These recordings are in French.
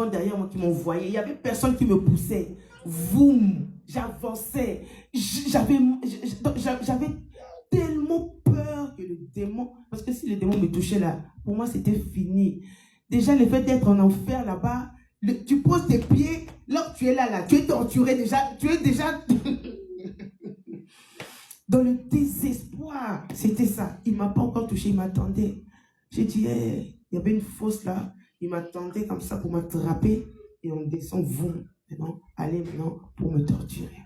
derrière moi qui m'envoyaient. Il n'y avait personne qui me poussait. J'avançais. J'avais tellement peur que le démon... Parce que si le démon me touchait là, pour moi, c'était fini. Déjà, le fait d'être en enfer là-bas, tu poses tes pieds, là tu es là, tu es torturé déjà. Tu es déjà... Dans le désespoir. C'était ça. Il ne m'a pas encore touché, il m'attendait. J'ai dit, hey, il y avait une fosse là. Il m'attendait comme ça pour m'attraper. Et on descend, maintenant, allez maintenant pour me torturer.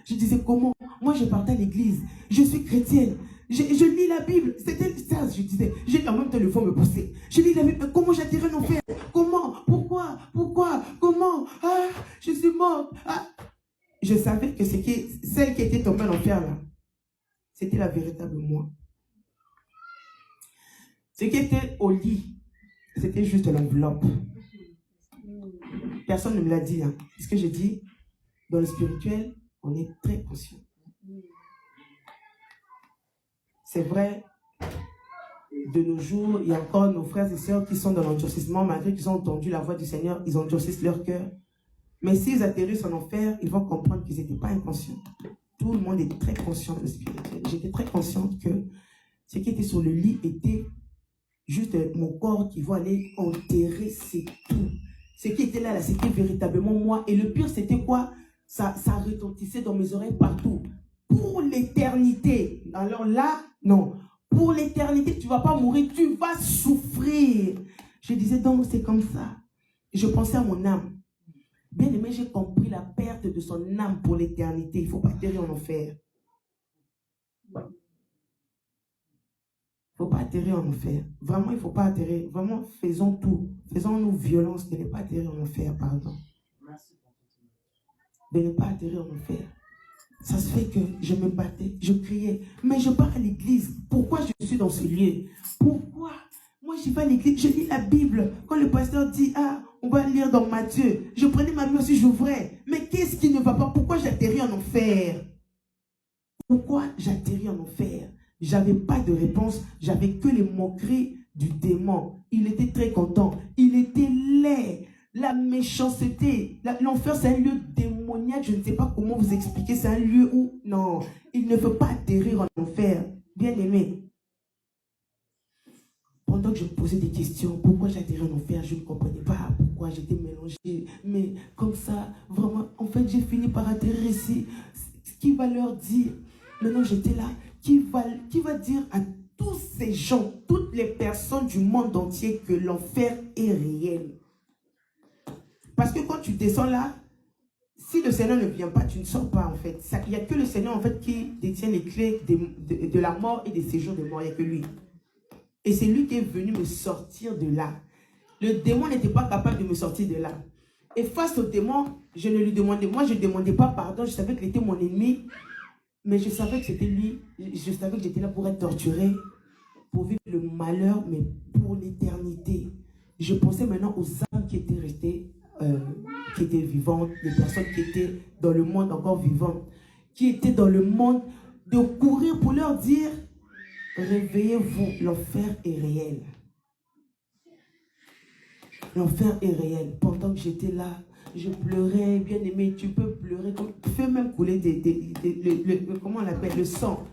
Je disais, comment? Moi, je partais à l'église. Je suis chrétienne. Je lis la Bible. C'était ça, je disais. En même temps, le fond me poussait. Je lis la Bible. Comment j'atterris en enfer? Comment? Pourquoi? Comment? Ah, je suis morte. Ah. Je savais que celle qui était tombée en enfer là, c'était la véritable moi. Ce qui était au lit, c'était juste l'enveloppe. Personne ne me l'a dit. Hein. Ce que j'ai dit, dans le spirituel, on est très conscient. C'est vrai, de nos jours, il y a encore nos frères et sœurs qui sont dans l'endurcissement, malgré qu'ils ont entendu la voix du Seigneur, ils endurcissent leur cœur. Mais s'ils atterrissent en enfer, ils vont comprendre qu'ils n'étaient pas inconscients. Tout le monde est très conscient de spirituel. J'étais très consciente que ce qui était sur le lit était juste mon corps qui va aller enterrer, c'est tout. Ce qui était là, c'était véritablement moi. Et le pire, c'était quoi? Ça retentissait dans mes oreilles partout. Pour l'éternité. Alors là, non. Pour l'éternité, tu ne vas pas mourir, tu vas souffrir. Je disais donc, c'est comme ça. Je pensais à mon âme. Bien aimé, j'ai compris la perte de son âme pour l'éternité. Il ne faut pas atterrir en enfer. Il ne faut pas atterrir en enfer. Vraiment, il ne faut pas atterrir. Vraiment, faisons tout. Faisons-nous violence de ne pas atterrir en enfer, pardon. De ne pas atterrir en enfer. Ça se fait que je me battais, je criais. Mais je pars à l'église. Pourquoi je suis dans ce lieu? Pourquoi? Moi, je vais à l'église, je lis la Bible. Quand le pasteur dit, ah, on va lire dans Matthieu, je prenais ma Bible aussi, j'ouvrais. Mais qu'est-ce qui ne va pas? Pourquoi j'atterris en enfer? Pourquoi j'atterris en enfer? J'avais pas de réponse, j'avais que les moqueries du démon. Il était très content, il était laid. La méchanceté, l'enfer c'est un lieu démoniaque, je ne sais pas comment vous expliquer, c'est un lieu où, non, il ne faut pas atterrir en enfer, bien aimé. Pendant que je me posais des questions, pourquoi j'atterris en enfer, je ne comprenais pas pourquoi j'étais mélangée. Mais comme ça, vraiment, en fait, j'ai fini par atterrir ici. Qui va leur dire? Maintenant, j'étais là. Qui va dire à tous ces gens, toutes les personnes du monde entier que l'enfer est réel? Parce que quand tu descends là, si le Seigneur ne vient pas, tu ne sors pas en fait. Il n'y a que le Seigneur en fait qui détient les clés de la mort et des séjours de mort. Il n'y a que lui. Et c'est lui qui est venu me sortir de là. Le démon n'était pas capable de me sortir de là. Et face au démon, je ne lui demandais, moi je ne demandais pas pardon, je savais qu'il était mon ennemi, mais je savais que c'était lui, je savais que j'étais là pour être torturé, pour vivre le malheur, mais pour l'éternité. Je pensais maintenant aux âmes qui étaient restées, qui étaient vivantes, les personnes qui étaient dans le monde encore vivantes, qui étaient dans le monde, de courir pour leur dire, réveillez-vous, l'enfer est réel. L'enfer est réel. Pendant que j'étais là, je pleurais, bien aimé, tu peux pleurer, fais même couler comment on l'appelle, le sang.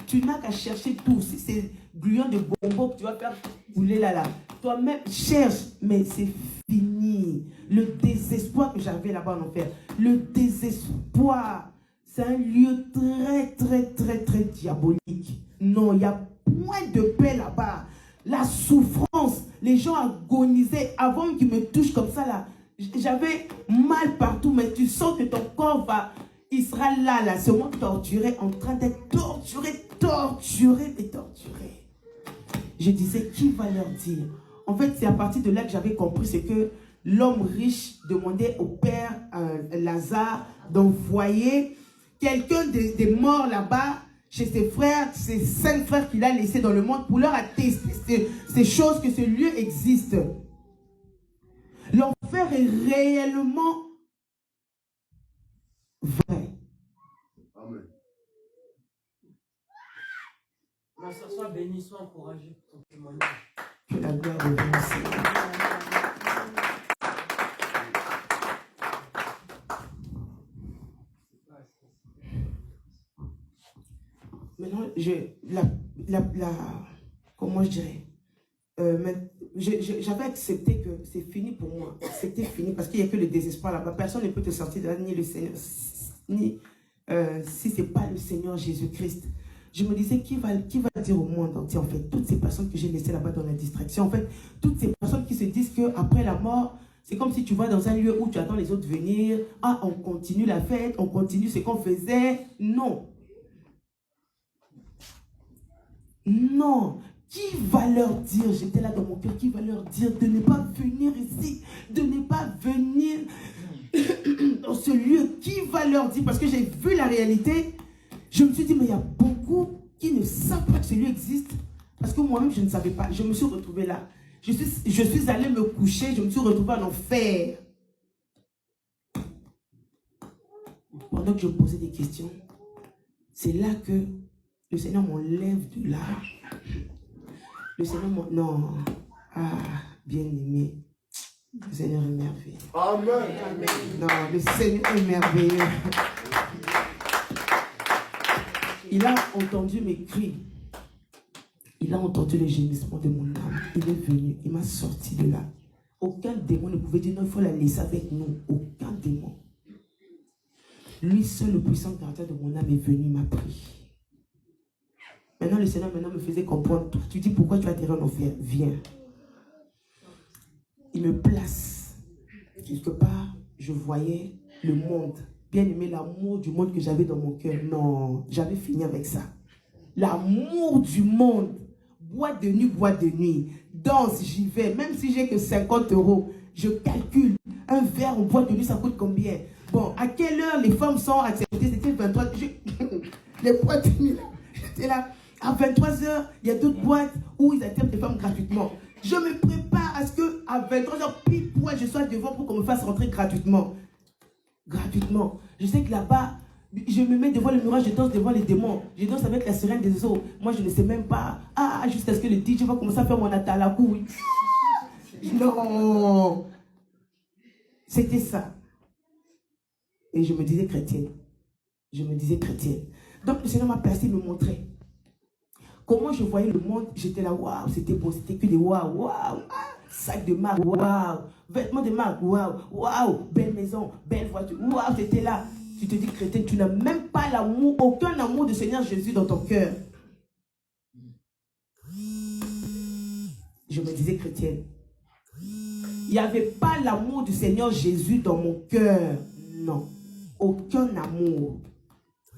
Tu n'as qu'à chercher tout. Si c'est gluant de bonbons que tu vas faire couler là. Toi-même, cherche, mais c'est fini. Le désespoir que j'avais là-bas en enfer, le désespoir, c'est un lieu très diabolique. Non, il y a point de paix là-bas. La souffrance, les gens agonisaient avant qu'ils me touchent comme ça là. J'avais mal partout, mais tu sens que ton corps il sera là, c'est moi torturé, en train d'être torturé. Je disais, qui va leur dire? En fait, c'est à partir de là que j'avais compris, c'est que l'homme riche demandait au père Lazare d'envoyer quelqu'un des morts là-bas, chez ses frères, ses 5 frères qu'il a laissés dans le monde, pour leur attester ces choses, que ce lieu existe. L'enfer est réellement vrai. Amen. Ma soeur, sois béni, sois encouragé pour ton témoignage. Que la gloire de Dieu. maintenant, comment je dirais, j'avais accepté que c'est fini pour moi. C'était fini parce qu'il n'y a que le désespoir là-bas. Personne ne peut te sortir de là, ni le Seigneur, ni si ce n'est pas le Seigneur Jésus-Christ. Je me disais, qui va dire au monde entier, en fait, toutes ces personnes que j'ai laissées là-bas dans la distraction, en fait, toutes ces personnes qui se disent qu'après la mort, c'est comme si tu vas dans un lieu où tu attends les autres venir, ah, on continue la fête, on continue ce qu'on faisait. Non. Non. Qui va leur dire, j'étais là dans mon cœur, qui va leur dire de ne pas venir ici, de ne pas venir dans ce lieu? Qui va leur dire? Parce que j'ai vu la réalité, je me suis dit, mais il y a beaucoup qui ne savent pas que ce lieu existe. Parce que moi-même, je ne savais pas. Je me suis retrouvée là. Je suis allée me coucher, je me suis retrouvée en enfer. Pendant que je me posais des questions, c'est là que le Seigneur m'enlève de là. Le Seigneur m'enlève. Non. Ah, bien-aimé. Le Seigneur est merveilleux. Amen. Non, le Seigneur est merveilleux. Il a entendu mes cris. Il a entendu le gémissement de mon âme. Il est venu. Il m'a sorti de là. Aucun démon ne pouvait dire non, il faut la laisser avec nous. Aucun démon. Lui seul, le puissant gardien de mon âme, est venu, il m'a pris. Maintenant, le Seigneur me faisait comprendre. Toi, tu dis pourquoi tu as atterri en enfer? Viens. Il me place. Quelque part, je voyais le monde. Bien aimé, l'amour du monde que j'avais dans mon cœur. Non, j'avais fini avec ça. L'amour du monde. Boîte de nuit. Danse, j'y vais. Même si j'ai que 50 €, je calcule. Un verre en boîte de nuit, ça coûte combien? Bon, à quelle heure les femmes sont acceptées? C'était 23. Les boîtes de nuit, j'étais là. À 23 h, il y a d'autres boîtes où ils acceptent les femmes gratuitement. Je me prépare à ce qu'à 23 h, pile poil, je sois devant pour qu'on me fasse rentrer gratuitement. Gratuitement. Je sais que là-bas, je me mets devant le miroir, je danse devant les démons. Je danse avec la sirène des eaux. Moi, je ne sais même pas. Ah, jusqu'à ce que le DJ va commencer à faire mon atalakou. Non. C'était ça. Et je me disais chrétienne. Donc, le Seigneur m'a placé, il me montrait. Comment je voyais le monde, j'étais là, waouh, c'était beau, c'était que des waouh, waouh, sac de marque, waouh, vêtements de marque, waouh, waouh, belle maison, belle voiture, waouh, c'était là. Tu te dis chrétien, tu n'as même pas l'amour, aucun amour du Seigneur Jésus dans ton cœur. Je me disais chrétienne. Il n'y avait pas l'amour du Seigneur Jésus dans mon cœur. Non, aucun amour.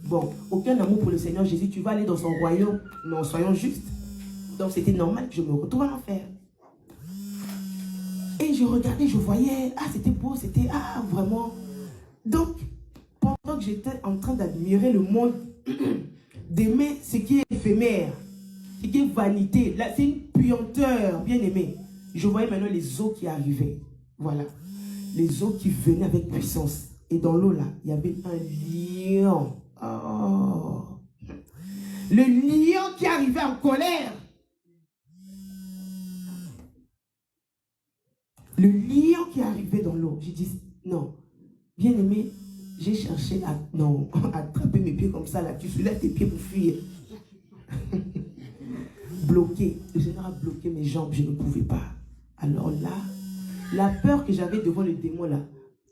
Bon, aucun amour pour le Seigneur Jésus. Tu vas aller dans son royaume. Non, soyons justes. Donc c'était normal que je me retrouve en enfer. Et je regardais, je voyais, ah c'était beau, c'était, ah vraiment. Donc, pendant que j'étais en train d'admirer le monde, d'aimer ce qui est éphémère, ce qui est vanité, là c'est une puanteur, bien aimé. Je voyais maintenant les eaux qui arrivaient. Voilà. Les eaux qui venaient avec puissance. Et dans l'eau là, il y avait un lion. Oh. Le lion qui arrivait en colère. Le lion qui arrivait dans l'eau. J'ai dit, non. Bien aimé, j'ai cherché à attraper mes pieds comme ça. Là, tu soulèves tes pieds pour fuir. Bloqué. Le Seigneur a bloqué mes jambes. Je ne pouvais pas. Alors là, la peur que j'avais devant le démon là,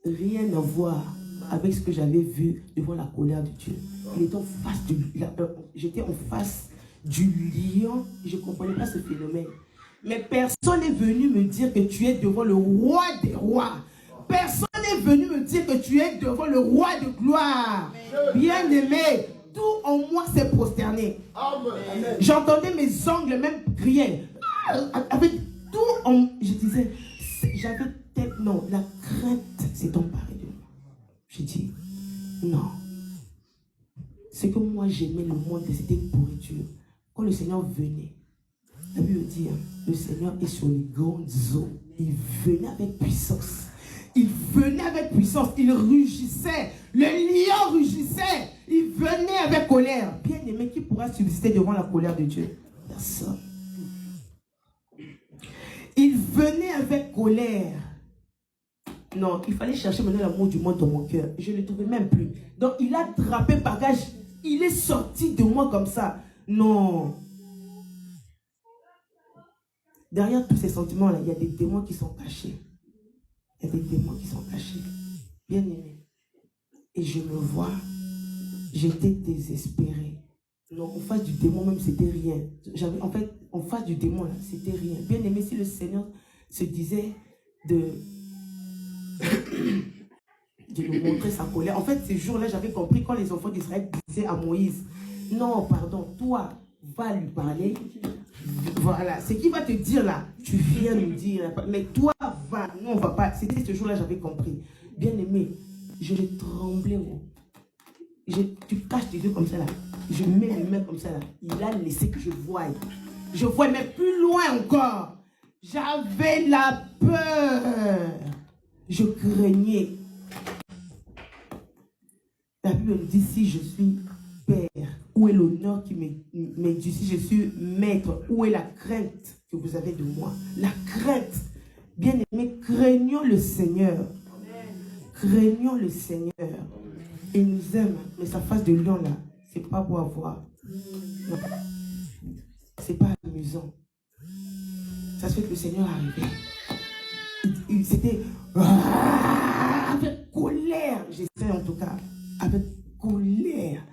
rien à voir avec ce que j'avais vu devant la colère de Dieu. Il était en face j'étais en face du lion. Je ne comprenais pas ce phénomène. Mais personne n'est venu me dire que tu es devant le roi des rois. Personne n'est venu me dire que tu es devant le roi de gloire. Bien-aimé, tout en moi s'est prosterné. J'entendais mes ongles même crier. Avec tout en... Je disais, j'avais tête... Non, la crainte s'est emparée de moi. J'ai dit, non. Ce que moi j'aimais le monde, c'était une pourriture. Quand le Seigneur venait, la Bible dit, le Seigneur est sur les grandes eaux. Il venait avec puissance. Il venait avec puissance. Il rugissait. Le lion rugissait. Il venait avec colère. Bien aimé, qui pourra subsister devant la colère de Dieu? Personne. Il venait avec colère. Non, il fallait chercher maintenant l'amour du monde dans mon cœur. Je ne le trouvais même plus. Donc, il a attrapé bagage. Il est sorti de moi comme ça. Non. Derrière tous ces sentiments-là, il y a des démons qui sont cachés. Il y a des démons qui sont cachés. Bien aimé. Et je me vois, j'étais désespérée. Non, en face du démon même, c'était rien. En fait, en face du démon, là, c'était rien. Bien aimé, si le Seigneur se disait de nous montrer sa colère. En fait, ces jours-là, j'avais compris quand les enfants d'Israël disaient à Moïse, non, pardon, toi, va lui parler. Voilà, ce qu'il va te dire là, tu viens nous dire, mais toi, va, nous on va pas. C'était ce jour-là, j'avais compris. Bien aimé, je l'ai tremblé. Tu caches tes yeux comme ça là, je mets mes mains comme ça là, il a laissé que je voie. Je vois même plus loin encore. J'avais la peur. Je craignais. La Bible me dit, si je suis père, où est l'honneur qui m'est dû? Si je suis maître, où est la crainte que vous avez de moi? La crainte. Bien aimé, craignons le Seigneur. Craignons le Seigneur. Il nous aime, mais sa face de lion là, c'est pas beau à voir. Non. C'est pas amusant. Ça se fait que le Seigneur est arrivé. C'était avec colère, j'essaie en tout cas, avec colère.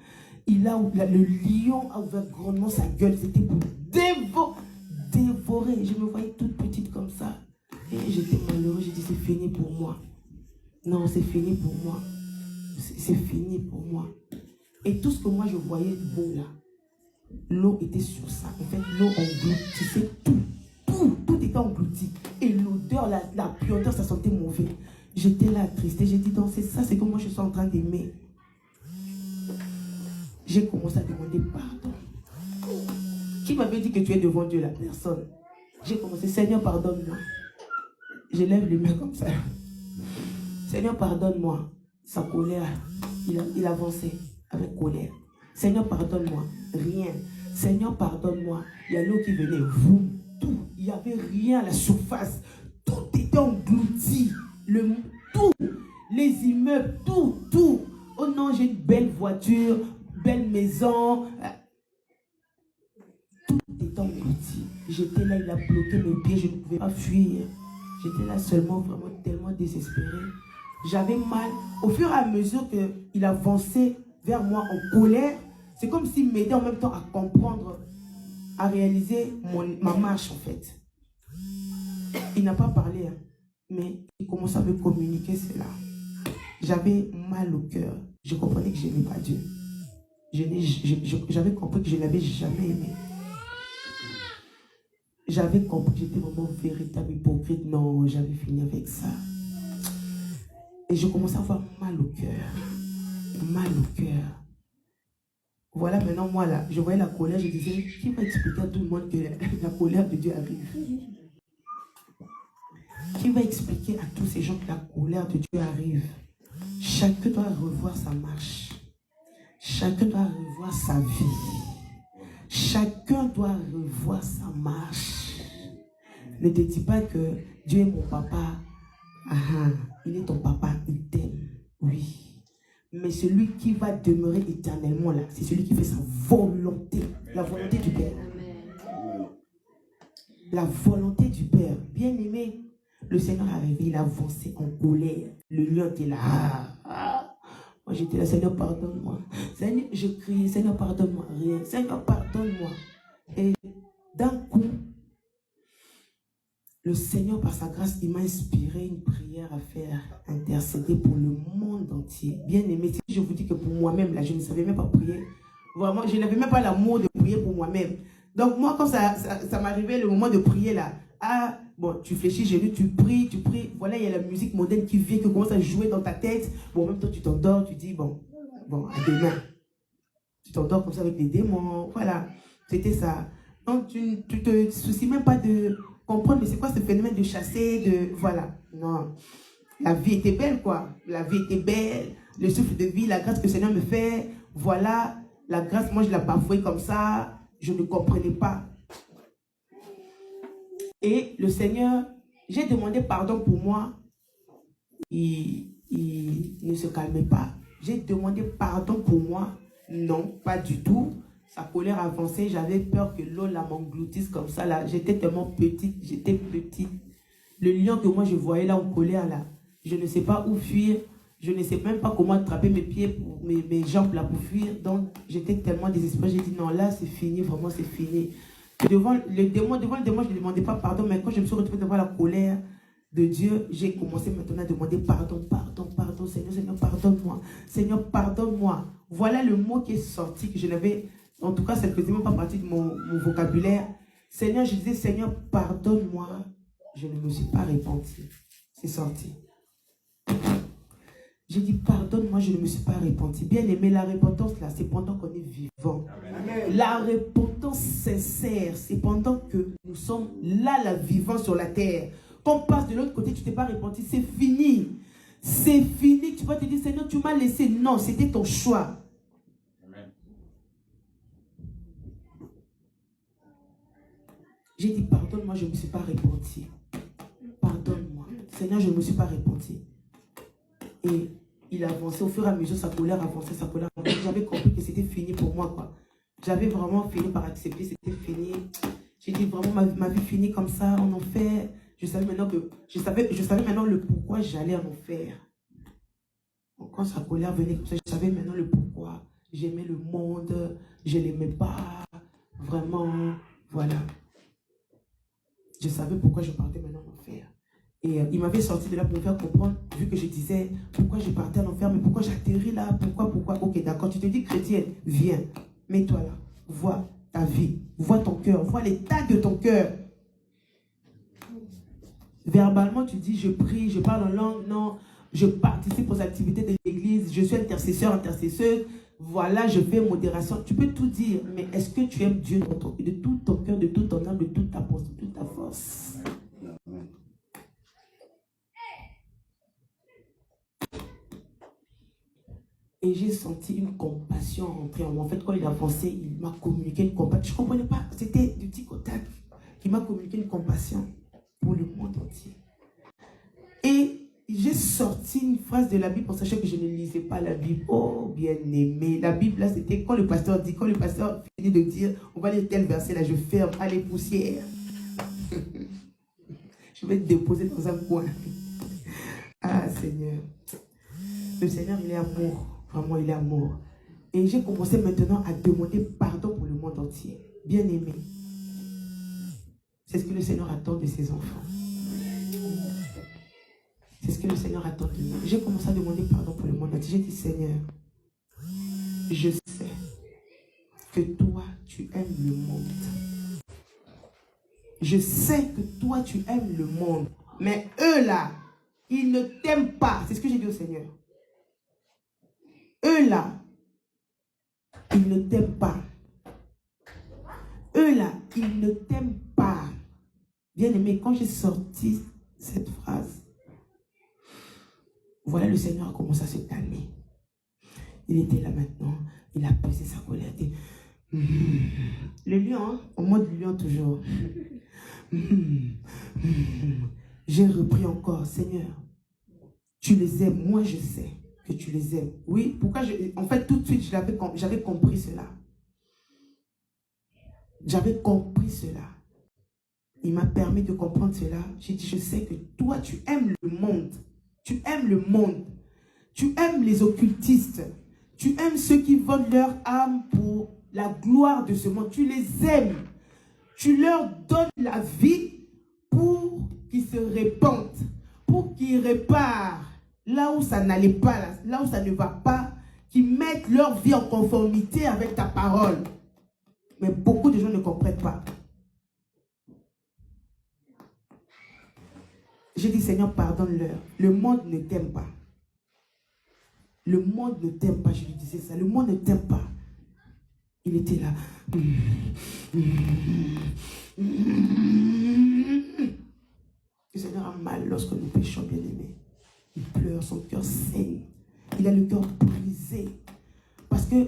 Le lion a ouvert grandement sa gueule, c'était pour dévorer. Je me voyais toute petite comme ça. Et j'étais malheureuse, j'ai dit c'est fini pour moi. Non, c'est fini pour moi. C'est fini pour moi. Et tout ce que moi je voyais beau là, l'eau était sur ça. En fait, l'eau engloutissait tout. Tout était englouti. Et l'odeur, la puanteur, ça sentait mauvais. J'étais là triste. J'ai dit, donc c'est ça, c'est que moi je suis en train d'aimer. J'ai commencé à demander pardon. Qui m'avait dit que tu es devant Dieu, la personne? J'ai commencé, Seigneur, pardonne-moi. Je lève les mains comme ça. Seigneur, pardonne-moi. Sa colère, il avançait avec colère. Seigneur, pardonne-moi. Rien. Seigneur, pardonne-moi. Il y a l'eau qui venait. Vous, tout. Il n'y avait rien à la surface. Tout était englouti. Tout. Les immeubles, tout. Oh non, j'ai une belle voiture, belle maison. Tout était englouti. J'étais là, il a bloqué mes pieds, je ne pouvais pas fuir. J'étais là seulement, vraiment tellement désespérée. J'avais mal. Au fur et à mesure qu'il avançait vers moi en colère, c'est comme s'il m'aidait en même temps à comprendre, à réaliser ma marche en fait. Il n'a pas parlé, hein, mais il commençait à me communiquer cela. J'avais mal au cœur. Je comprenais que je n'aimais pas Dieu. J'avais compris que je ne l'avais jamais aimé. J'avais compris que j'étais vraiment véritable hypocrite. Non, j'avais fini avec ça. Et je commençais à avoir mal au cœur. Mal au cœur. Voilà, maintenant, moi, là, je voyais la colère, je disais, qui va expliquer à tout le monde que la colère de Dieu arrive? Qui va expliquer à tous ces gens que la colère de Dieu arrive? Chacun doit revoir sa marche. Chacun doit revoir sa vie. Chacun doit revoir sa marche. Ne te dis pas que Dieu est mon papa. Il est ton papa, il t'aime. Oui. Mais celui qui va demeurer éternellement là, c'est celui qui fait sa volonté. La volonté du Père. La volonté du Père. Bien aimé, le Seigneur est arrivé, il a avancé en colère. Le lion était là. Moi j'étais là, Seigneur, pardonne-moi. Seigneur, je criais, Seigneur, pardonne-moi. Rien. Seigneur, pardonne-moi. Et d'un coup, le Seigneur, par sa grâce, il m'a inspiré une prière à faire, intercéder pour le monde entier. Bien aimé, si je vous dis que pour moi-même, là, je ne savais même pas prier. Vraiment, je n'avais même pas l'amour de prier pour moi-même. Donc moi, quand ça m'arrivait le moment de prier là, bon, tu fléchis genoux, tu pries. Voilà, il y a la musique moderne qui vient, qui commence à jouer dans ta tête. Bon, en même temps, tu t'endors, tu dis, bon, à demain. Tu t'endors comme ça avec les démons. Voilà, c'était ça. Donc, tu te soucies même pas de comprendre, mais c'est quoi ce phénomène de chasser, voilà. Non. La vie était belle, quoi. La vie était belle. Le souffle de vie, la grâce que le Seigneur me fait. Voilà. La grâce, moi, je la bafouais comme ça. Je ne comprenais pas. Et le Seigneur, j'ai demandé pardon pour moi. Il ne se calmait pas. J'ai demandé pardon pour moi. Non, pas du tout. sa colère avançait. J'avais peur que l'eau la m'engloutisse comme ça. Là, j'étais tellement petite, j'étais petite. Le lion que moi je voyais là en colère, là, je ne sais pas où fuir. Je ne sais même pas comment attraper mes pieds, mes jambes là pour fuir. Donc, j'étais tellement désespérée. J'ai dit non, là, c'est fini, vraiment, c'est fini. Devant le démon, je ne demandais pas pardon, mais quand je me suis retrouvée devant la colère de Dieu, j'ai commencé maintenant à demander pardon, pardon, pardon, Seigneur, Seigneur, pardonne-moi. Seigneur, pardonne-moi. Voilà le mot qui est sorti, que je n'avais, en tout cas, ça ne faisait même pas partie de mon vocabulaire. Seigneur, je disais, Seigneur, pardonne-moi. Je ne me suis pas repenti. C'est sorti. J'ai dit, pardonne-moi, je ne me suis pas repenti. Bien aimé, la repentance, là, c'est pendant qu'on est vivant. Amen. La repentance sincère, c'est pendant que nous sommes là, vivants sur la terre. Quand on passe de l'autre côté, tu ne t'es pas repenti, c'est fini. C'est fini. Tu vas te dire, Seigneur, tu m'as laissé. Non, c'était ton choix. Amen. J'ai dit, pardonne-moi, je ne me suis pas repenti. Pardonne-moi. Seigneur, je ne me suis pas repenti. Et il avançait au fur et à mesure, sa colère avançait, sa colère avançait. J'avais compris que c'était fini pour moi, quoi. J'avais vraiment fini par accepter, c'était fini. J'ai dit vraiment ma vie finie comme ça, en enfer. Je savais maintenant le pourquoi j'allais en enfer. Quand sa colère venait comme ça, je savais maintenant le pourquoi. J'aimais le monde, je ne l'aimais pas. Vraiment, voilà. Je savais pourquoi je partais maintenant en enfer. Et il m'avait sorti de là pour me faire comprendre, vu que je disais, pourquoi je partais en enfer, mais pourquoi j'atterris là, pourquoi. Ok, d'accord, tu te dis chrétienne, viens, mets-toi là, vois ta vie, vois ton cœur, vois l'état de ton cœur. Verbalement, tu dis, je prie, je parle en langue, non, je participe aux activités de l'église, je suis intercesseur, intercesseuse, voilà, je fais modération. Tu peux tout dire, mais est-ce que tu aimes Dieu de tout ton cœur, de toute ton âme, de toute ta pensée, de toute ta force? Et j'ai senti une compassion rentrer en moi. En fait, quand il avançait, il m'a communiqué une compassion. Je ne comprenais pas, c'était du tic au tac. Il m'a communiqué une compassion pour le monde entier. Et j'ai sorti une phrase de la Bible, pour sachant que je ne lisais pas la Bible. Oh, bien aimé. La Bible, là, c'était quand le pasteur finit de dire, on va lire tel verset, là, je ferme, allez, poussière. Je vais te déposer dans un coin. Ah, Seigneur. Le Seigneur, il est amour. Vraiment, il est amour. Et j'ai commencé maintenant à demander pardon pour le monde entier. Bien aimé. C'est ce que le Seigneur attend de ses enfants. C'est ce que le Seigneur attend de nous. J'ai commencé à demander pardon pour le monde entier. J'ai dit, Seigneur, je sais que toi, tu aimes le monde. Je sais que toi, tu aimes le monde. Mais eux là, ils ne t'aiment pas. C'est ce que j'ai dit au Seigneur. Eux là, ils ne t'aiment pas. Eux là, ils ne t'aiment pas. Bien aimé, quand j'ai sorti cette phrase, voilà, le Seigneur a commencé à se calmer. Il était là maintenant, il a pesé sa colère. Le lion, hein, au mode lion toujours. J'ai repris encore, Seigneur, tu les aimes, moi je sais que tu les aimes. Oui, pourquoi en fait, tout de suite, j'avais compris cela. J'avais compris cela. Il m'a permis de comprendre cela. J'ai dit, je sais que toi, tu aimes le monde. Tu aimes le monde. Tu aimes les occultistes. Tu aimes ceux qui vendent leur âme pour la gloire de ce monde. Tu les aimes. Tu leur donnes la vie pour qu'ils se répandent, pour qu'ils réparent là où ça n'allait pas, là où ça ne va pas, qu'ils mettent leur vie en conformité avec ta parole. Mais beaucoup de gens ne comprennent pas. J'ai dit, Seigneur, pardonne-leur. Le monde ne t'aime pas. Le monde ne t'aime pas. Je lui disais ça. Le monde ne t'aime pas. Il était là. Le Seigneur a mal lorsque nous péchons, bien aimés. Il pleure, son cœur saigne. Il a le cœur brisé. Parce que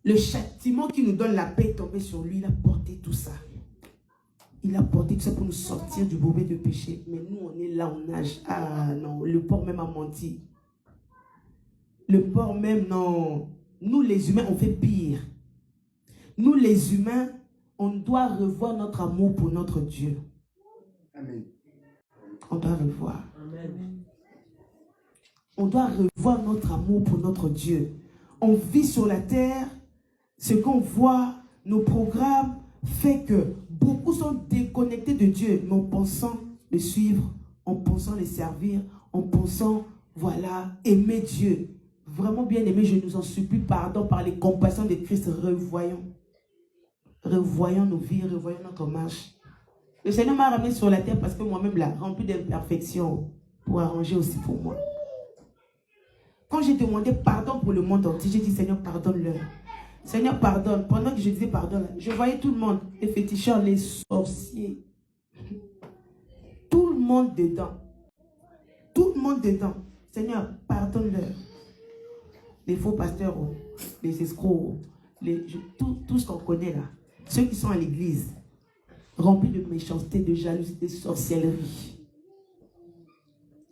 le châtiment qui nous donne la paix est tombé sur lui. Il a porté tout ça. Il a porté tout ça pour nous sortir du mauvais de péché. Mais nous, on est là, on nage. Ah non, le porc même a menti. Le porc même, non. Nous, les humains, on fait pire. Nous, les humains, on doit revoir notre amour pour notre Dieu. Amen. On doit revoir. Amen. On doit revoir notre amour pour notre Dieu. On vit sur la terre, ce qu'on voit, nos programmes, fait que beaucoup sont déconnectés de Dieu, mais en pensant le suivre, en pensant le servir, en pensant, voilà, aimer Dieu. Vraiment bien aimé, je nous en supplie pardon par les compassions de Christ. Revoyons nos vies, revoyons notre marche. Le Seigneur m'a ramené sur la terre parce que moi-même, là, rempli d'imperfections, pour arranger aussi pour moi. Quand j'ai demandé pardon pour le monde entier, j'ai dit, Seigneur, pardonne-leur. Seigneur, pardonne. Pendant que je disais pardon, je voyais tout le monde, les féticheurs, les sorciers. Tout le monde dedans. Tout le monde dedans. Seigneur, pardonne-leur. Les faux pasteurs, les escrocs, tout ce qu'on connaît là. Ceux qui sont à l'église, remplis de méchanceté, de jalousie, de sorcellerie.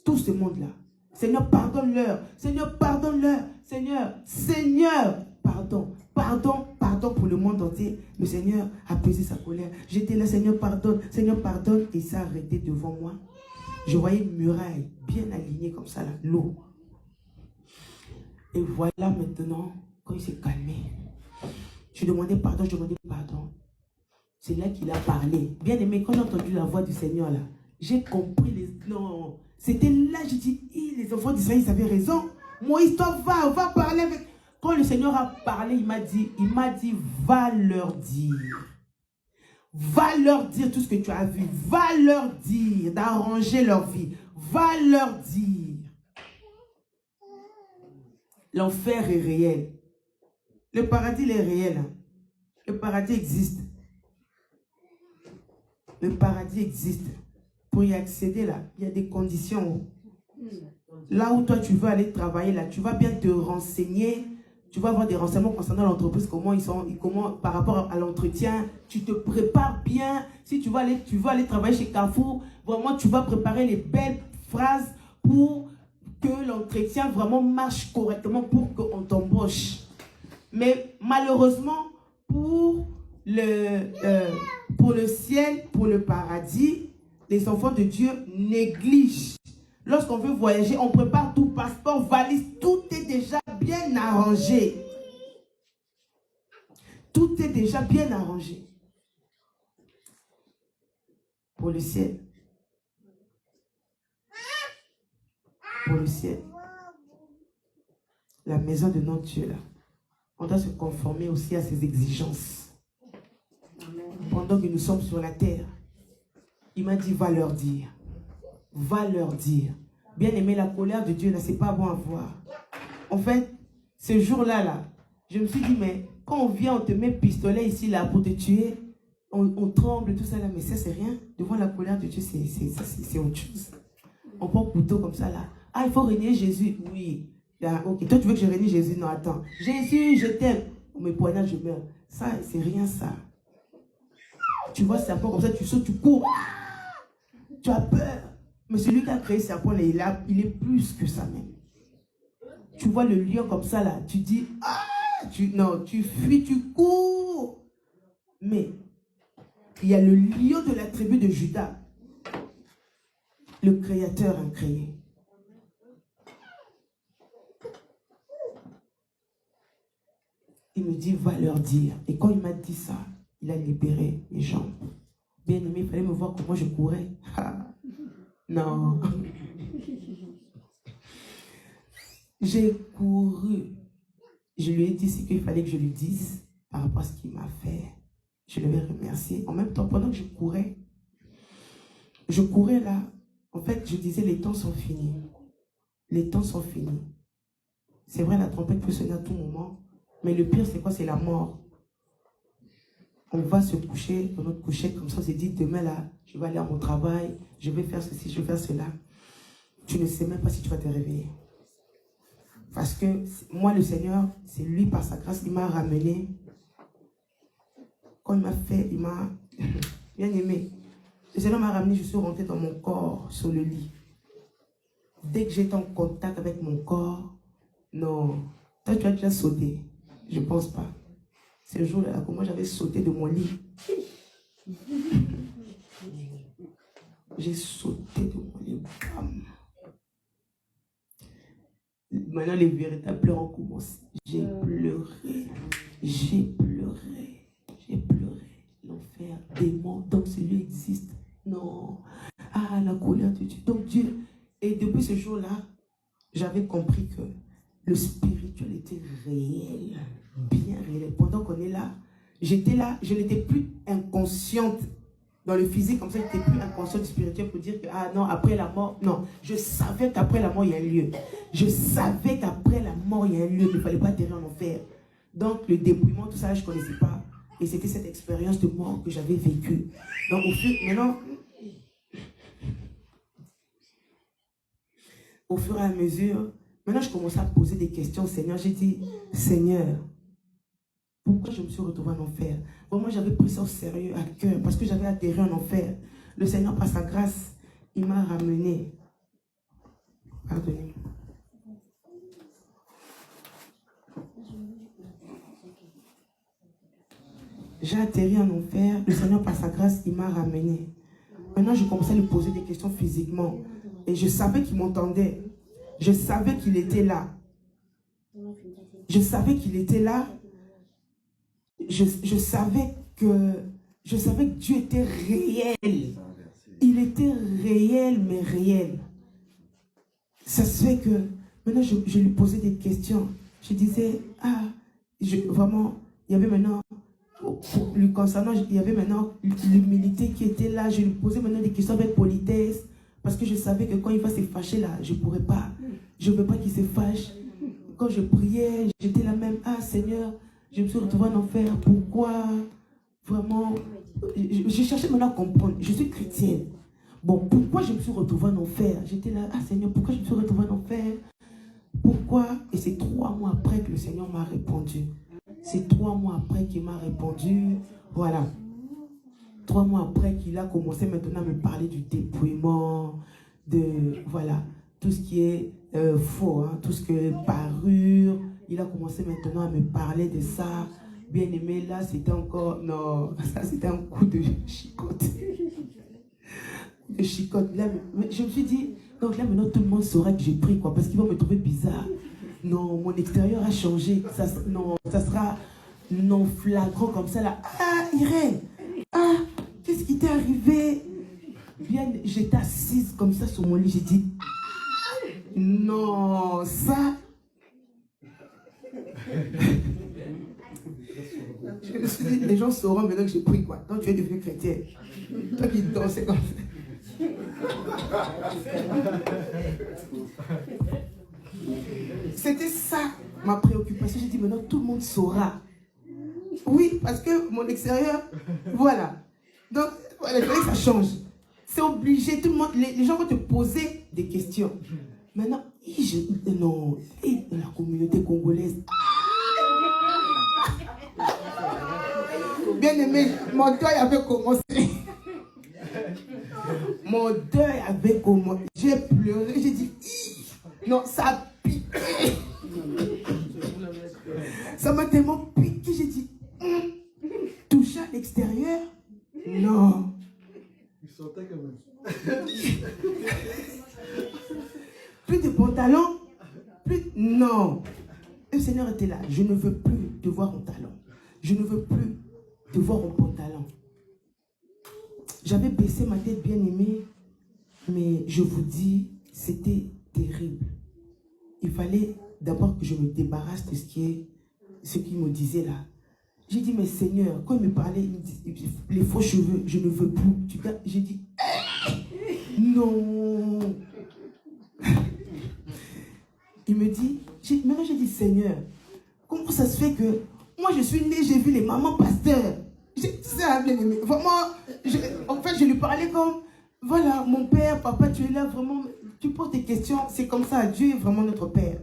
Tout ce monde-là. Seigneur, pardonne-leur. Seigneur, pardonne-leur. Seigneur, pardon. Pardon pour le monde entier. Le Seigneur a pesé sa colère. J'étais là, Seigneur, pardonne. Et il s'est arrêté devant moi. Je voyais une muraille bien alignée comme ça, là, l'eau. Et voilà maintenant, quand il s'est calmé, je demandais pardon. C'est là qu'il a parlé. Bien aimé, quand j'ai entendu la voix du Seigneur, là, j'ai compris Non, c'était là, j'ai dit, les enfants d'Israël, ils avaient raison. Moïse, toi, va parler avec... Quand le Seigneur a parlé, il m'a dit, va leur dire. Va leur dire tout ce que tu as vu. Va leur dire d'arranger leur vie. Va leur dire. L'enfer est réel. Le paradis, il est réel. Le paradis existe. Le paradis existe. Pour y accéder, là, il y a des conditions. Là où toi, tu veux aller travailler, là, tu vas bien te renseigner. Tu vas avoir des renseignements concernant l'entreprise, comment par rapport à l'entretien, tu te prépares bien. Si tu veux aller travailler chez Carrefour, vraiment, tu vas préparer les belles phrases pour que l'entretien vraiment marche correctement, pour qu'on t'embauche. Mais malheureusement, pour le ciel, pour le paradis, les enfants de Dieu négligent. Lorsqu'on veut voyager, on prépare tout, passeport, valise, tout est déjà bien arrangé. Tout est déjà bien arrangé. Pour le ciel. Pour le ciel. La maison de notre Dieu, là. On doit se conformer aussi à ses exigences. Pendant que nous sommes sur la terre, il m'a dit, va leur dire. Va leur dire. Bien aimé, la colère de Dieu, là, c'est pas bon à voir. En fait, ce jour-là, là, je me suis dit, mais quand on vient, on te met pistolet ici, là, pour te tuer, on tremble, tout ça, là, mais ça, c'est rien. Devant la colère de Dieu, c'est autre chose. On prend couteau comme ça, là. Ah, il faut renier Jésus. Oui. Là, ok. Toi, tu veux que je renie Jésus? Non, attends. Jésus, je t'aime. On me poignarde, je meurs. Ça, c'est rien, ça. Tu vois ce serpent comme ça, tu sautes, tu cours. Tu as peur. Mais celui qui a créé ce serpent, là, il est plus que ça même. Tu vois le lion comme ça, là. Tu dis, non, tu fuis, tu cours. Mais il y a le lion de la tribu de Juda. Le Créateur a créé. Il me dit, va leur dire. Et quand il m'a dit ça, il a libéré mes jambes. Bien aimé, il fallait me voir comment je courais. Non. J'ai couru. Je lui ai dit ce qu'il fallait que je lui dise par rapport à ce qu'il m'a fait. Je l'avais remercié. En même temps, pendant que je courais là. En fait, je disais, les temps sont finis. Les temps sont finis. C'est vrai, la trompette peut sonner à tout moment. Mais le pire, c'est quoi? C'est la mort. On va se coucher dans notre couchette, comme ça on s'est dit, demain là, je vais aller à mon travail, je vais faire ceci, je vais faire cela. Tu ne sais même pas si tu vas te réveiller. Parce que moi, le Seigneur, c'est lui, par sa grâce, il m'a ramené. Quand il m'a fait, il m'a bien aimé. Le Seigneur m'a ramené, je suis rentrée dans mon corps, sur le lit. Dès que j'étais en contact avec mon corps, Non. Toi, tu as déjà sauté. Je ne pense pas. Ce jour-là, comment j'avais sauté de mon lit. J'ai sauté de mon lit. Bam. Maintenant, les véritables pleurs ont commencé. J'ai pleuré. J'ai pleuré. J'ai pleuré. L'enfer, démon, donc celui existe. Non. Ah, la colère de Dieu. Donc Dieu. Et depuis ce jour-là, j'avais compris que le spirituel était réel. Bien réel. Pendant qu'on est là, j'étais là, je n'étais plus inconsciente. Dans le physique, comme ça, je n'étais plus inconsciente du spirituel pour dire que, ah non, après la mort, non. Je savais qu'après la mort, il y a un lieu. Je savais qu'après la mort, il y a un lieu. Il ne fallait pas atterrir en enfer. Donc, le dépouillement, tout ça, je ne connaissais pas. Et c'était cette expérience de mort que j'avais vécue. Donc, au fur et à mesure, maintenant, je commençais à poser des questions au Seigneur. J'ai dit, Seigneur, pourquoi je me suis retrouvée en enfer? Moi, j'avais pris ça au sérieux, à cœur, parce que j'avais atterri en enfer. Le Seigneur, par sa grâce, il m'a ramené. Pardonnez-moi. J'ai atterri en enfer. Le Seigneur, par sa grâce, il m'a ramené. Maintenant, je commençais à lui poser des questions physiquement. Et je savais qu'il m'entendait. Je savais qu'il était là. Je savais qu'il était là. Je savais que Dieu était réel. Il était réel, mais réel. Ça se fait que maintenant je lui posais des questions. Je disais, vraiment, il y avait maintenant, lui concernant, il y avait maintenant l'humilité qui était là. Je lui posais maintenant des questions avec politesse. Parce que je savais que quand il va se fâcher là, je ne pourrais pas. Je ne veux pas qu'il se fâche. Quand je priais, j'étais là même, Seigneur, je me suis retrouvée en enfer. Pourquoi? Vraiment, je cherchais maintenant à comprendre. Je suis chrétienne. Bon, pourquoi je me suis retrouvée en enfer? J'étais là, Seigneur, pourquoi je me suis retrouvée en enfer? Pourquoi? Et c'est 3 mois après que le Seigneur m'a répondu. C'est 3 mois après qu'il m'a répondu. Voilà. 3 mois après qu'il a commencé maintenant à me parler du dépouillement, de, voilà, tout ce qui est faux, hein, tout ce qui est parure. Il a commencé maintenant à me parler de ça. Bien aimé, là, c'était encore, non, ça c'était un coup de chicotte. De chicotte. Là, mais je me suis dit, donc là maintenant tout le monde saura que j'ai pris, quoi, parce qu'ils vont me trouver bizarre. Non, mon extérieur a changé. Ça sera non flagrant comme ça là. Irène, qu'est-ce qui t'est arrivé? Bien, j'étais assise comme ça sur mon lit, j'ai dit, non, ça. Je me suis dit, les gens sauront maintenant que j'ai pris, quoi. Donc tu es devenu chrétien. Toi qui dansais comme ça. C'était ça ma préoccupation. J'ai dit, maintenant tout le monde saura. Oui, parce que mon extérieur, voilà. Donc, voilà, il fallait que ça change. C'est obligé, tout le monde, les gens vont te poser des questions. Maintenant, non, dans la communauté congolaise. Bien aimé, mon deuil avait commencé. Mon deuil avait commencé. J'ai pleuré, j'ai dit, non, ça a piqué. Ça m'a tellement piqué, j'ai dit, toucher à l'extérieur? Non. Il sortait quand même. Plus de pantalon? Non. Le Seigneur était là. Je ne veux plus te voir en talon. Je ne veux plus te voir en pantalon. J'avais baissé ma tête, bien aimée, mais je vous dis, c'était terrible. Il fallait d'abord que je me débarrasse de ce qu'il me disait là. J'ai dit, mais Seigneur, quand il me parlait, il me dit, les faux cheveux, je ne veux plus. J'ai dit, non. Il me dit, maintenant j'ai dit, Seigneur, comment ça se fait que moi je suis née, j'ai vu les mamans pasteurs. Ça, bien aimé. Vraiment, en fait, je lui parlais comme, voilà, mon père, papa, tu es là, vraiment, tu poses des questions, c'est comme ça, Dieu est vraiment notre Père.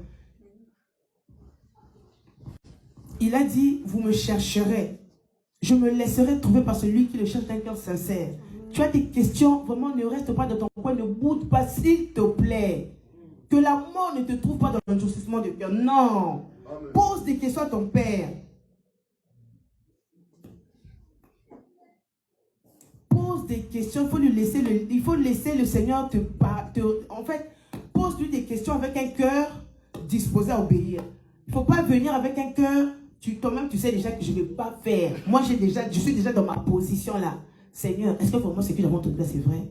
Il a dit, vous me chercherez. Je me laisserai trouver par celui qui le cherche d'un cœur sincère. Tu as des questions, vraiment, ne reste pas dans ton coin, ne boude pas, s'il te plaît. Que la mort ne te trouve pas dans l'endurcissement de cœur. Non. Amen. Pose des questions à ton Père. Pose des questions. Il faut laisser le Seigneur te en fait, pose-lui des questions avec un cœur disposé à obéir. Il ne faut pas venir avec un cœur, toi-même tu sais déjà que je ne vais pas faire. Moi je suis déjà dans ma position là. Seigneur, est-ce que vraiment ce que j'ai entendu là c'est vrai?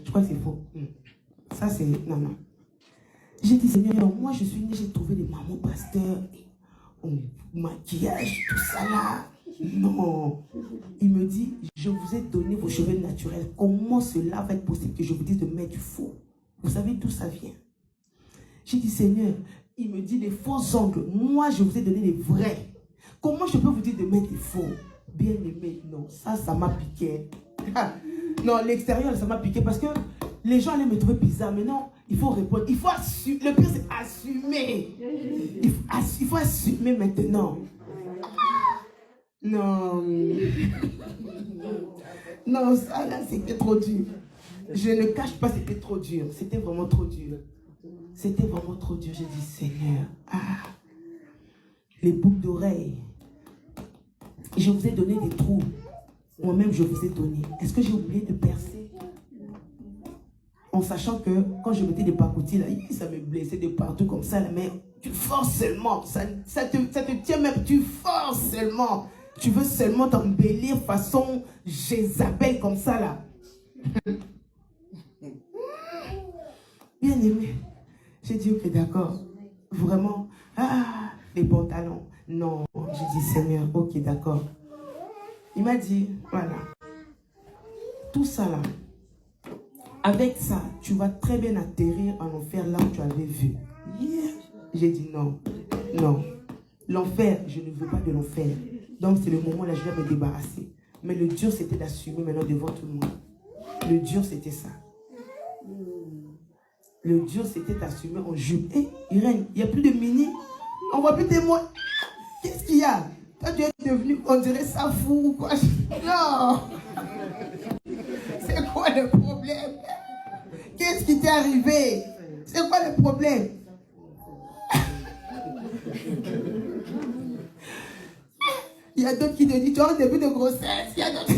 Je crois que c'est faux. Ça c'est... Non. J'ai dit Seigneur, moi je suis née, j'ai trouvé des mamans pasteurs, maquillage, tout ça là. Non. Il me dit, je vous ai donné vos cheveux naturels. Comment cela va être possible que je vous dise de mettre du faux? Vous savez d'où ça vient? J'ai dit, Seigneur, il me dit les faux ongles. Moi, je vous ai donné les vrais. Comment je peux vous dire de mettre des faux? Bien aimé, non. Ça m'a piqué. Non, l'extérieur, ça m'a piqué parce que les gens allaient me trouver bizarre. Mais non, il faut répondre. Il faut assumer. Le pire, c'est assumer. Il faut assumer maintenant. Non. Non, ça là, c'était trop dur. Je ne cache pas, c'était trop dur. C'était vraiment trop dur. C'était vraiment trop dur. J'ai dit, Seigneur, les boucles d'oreilles. Je vous ai donné des trous. Moi-même, je vous ai donné. Est-ce que j'ai oublié de percer? En sachant que quand je mettais des pacoutis, là, ça me blessait de partout comme ça. Là, mais tu forces seulement. Ça te tient même. Tu forces seulement. Tu veux seulement t'embellir façon Jézabel comme ça là. Bien aimé. J'ai dit ok d'accord. Vraiment. Les pantalons. Non. J'ai dit Seigneur, ok d'accord. Il m'a dit voilà. Tout ça là. Avec ça, tu vas très bien atterrir en enfer là où tu avais vu. Yeah. J'ai dit non. Non. L'enfer, je ne veux pas de l'enfer. Donc c'est le moment là, je vais me débarrasser. Mais le dur, c'était d'assumer maintenant devant tout le monde. Le dur, c'était ça. Le dur, c'était d'assumer en jupe. Hé, Irène, il n'y a plus de mini. On ne voit plus tes mots. Qu'est-ce qu'il y a? Toi, tu es devenu, on dirait ça fou ou quoi? Non. C'est quoi le problème? Qu'est-ce qui t'est arrivé? C'est quoi le problème? Il y a d'autres qui te disent, tu as un début de grossesse. Il y a d'autres...